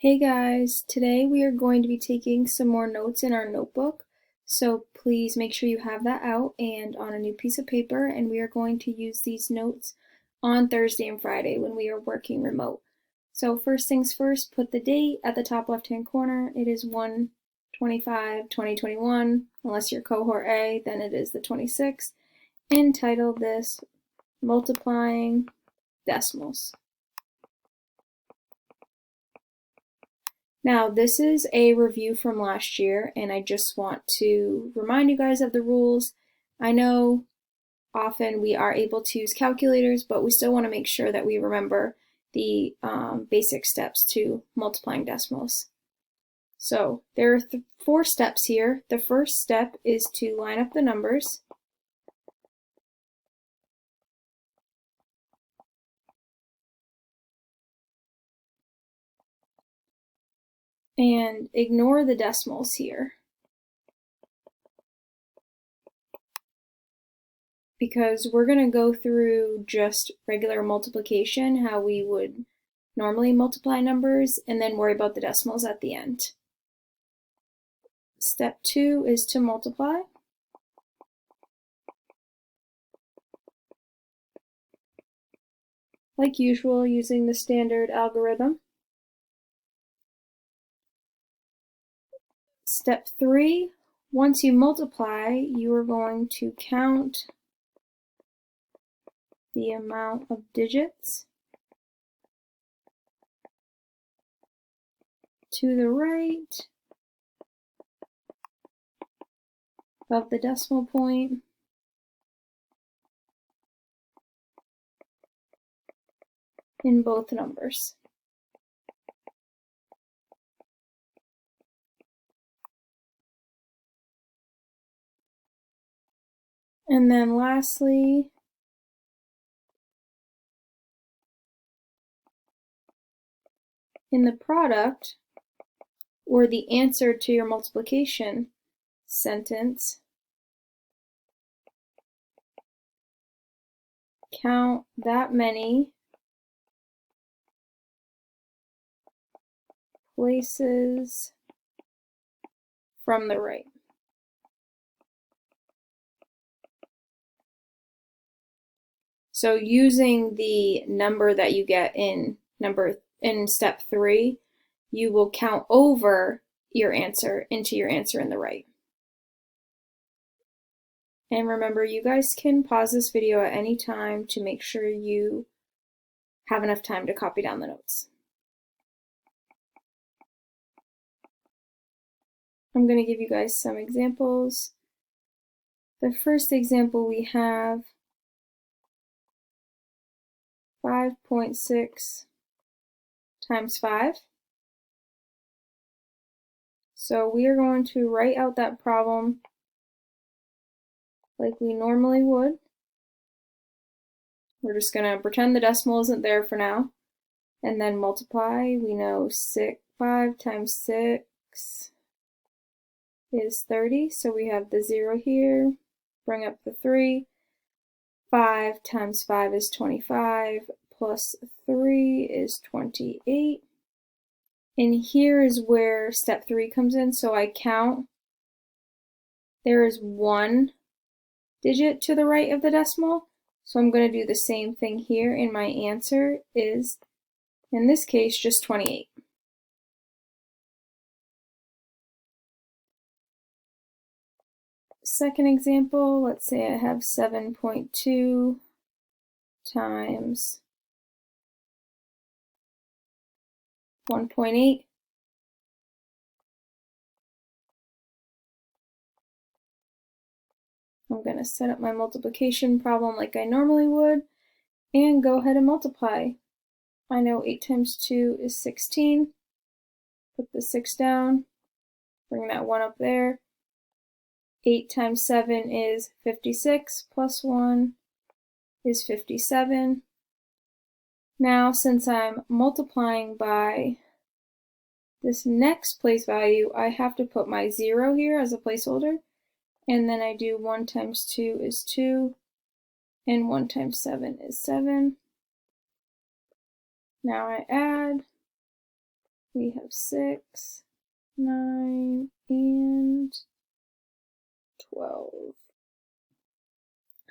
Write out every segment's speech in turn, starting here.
Hey guys, today we are going to be taking some more notes in our notebook, so please make sure you have that out and on a new piece of paper, and we are going to use these notes on Thursday and Friday when we are working remote. So first things first, put the date at the top left hand corner. It is 1/25/2021. Unless you're cohort A, then it is the 26th, and title this Multiplying Decimals. Now, this is a review from last year, and I just want to remind you guys of the rules. I know often we are able to use calculators, but we still want to make sure that we remember the basic steps to multiplying decimals. So there are 4 steps here. The first step is to line up the numbers. And ignore the decimals here, because we're going to go through just regular multiplication, how we would normally multiply numbers, and then worry about the decimals at the end. Step 2 is to multiply. Like usual, using the standard algorithm. Step 3, once you multiply, you are going to count the amount of digits to the right of the decimal point in both numbers. And then lastly, in the product, or the answer to your multiplication sentence, count that many places from the right. So using the number that you get in step 3, you will count over your answer into your answer in the right. And remember, you guys can pause this video at any time to make sure you have enough time to copy down the notes. I'm going to give you guys some examples. The first example we have 5.6 times 5. So we are going to write out that problem like we normally would. We're just going to pretend the decimal isn't there for now, and then multiply. We know 5 times 6 is 30, so we have the 0 here. Bring up the 3. 5 times 5 is 25, plus 3 is 28. And here is where step 3 comes in, so I count. There is 1 digit to the right of the decimal, so I'm going to do the same thing here, and my answer is, in this case, just 28. Second example, let's say I have 7.2 times 1.8. I'm going to set up my multiplication problem like I normally would and go ahead and multiply. I know 8 times 2 is 16. Put the 6 down, bring that 1 up there. 8 times 7 is 56, plus 1 is 57. Now, since I'm multiplying by this next place value, I have to put my 0 here as a placeholder, and then I do 1 times 2 is 2, and 1 times 7 is 7. Now I add, we have 6, 9, and 12.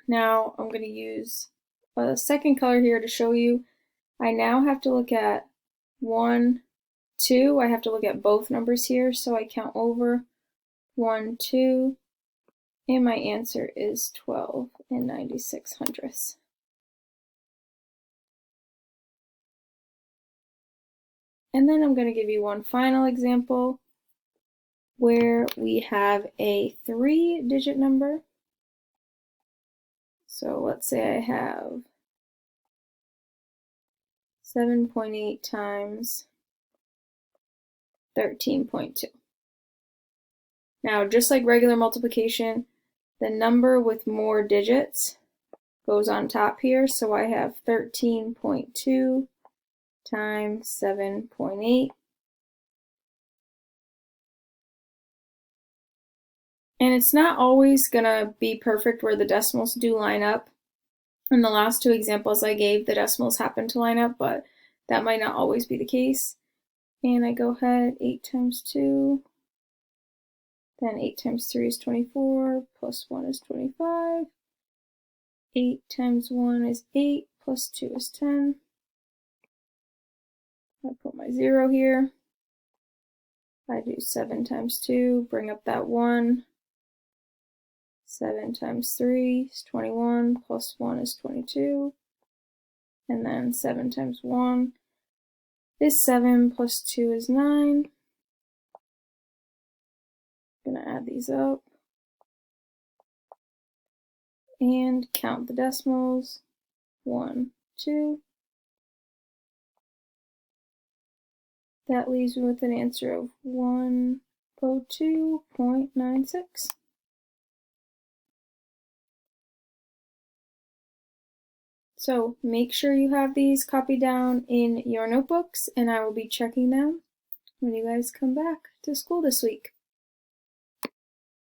Now I'm going to use a second color here to show you. I now have to look at 1, 2. I have to look at both numbers here, so I count over 1, 2, and my answer is 12 and 96/100ths. And then I'm going to give you one final example where we have a 3-digit number. So let's say I have 7.8 times 13.2. Now, just like regular multiplication, the number with more digits goes on top here. So I have 13.2 times 7.8. And it's not always going to be perfect where the decimals do line up. In the last two examples I gave, the decimals happen to line up, but that might not always be the case. And I go ahead, 8 times 2, then 8 times 3 is 24, plus 1 is 25. 8 times 1 is 8, plus 2 is 10. I put my 0 here. I do 7 times 2, bring up that 1. 7 times 3 is 21, plus 1 is 22. And then 7 times 1 is 7, plus 2 is 9. I'm going to add these up and count the decimals. 1, 2. That leaves me with an answer of 102.96. So make sure you have these copied down in your notebooks, and I will be checking them when you guys come back to school this week.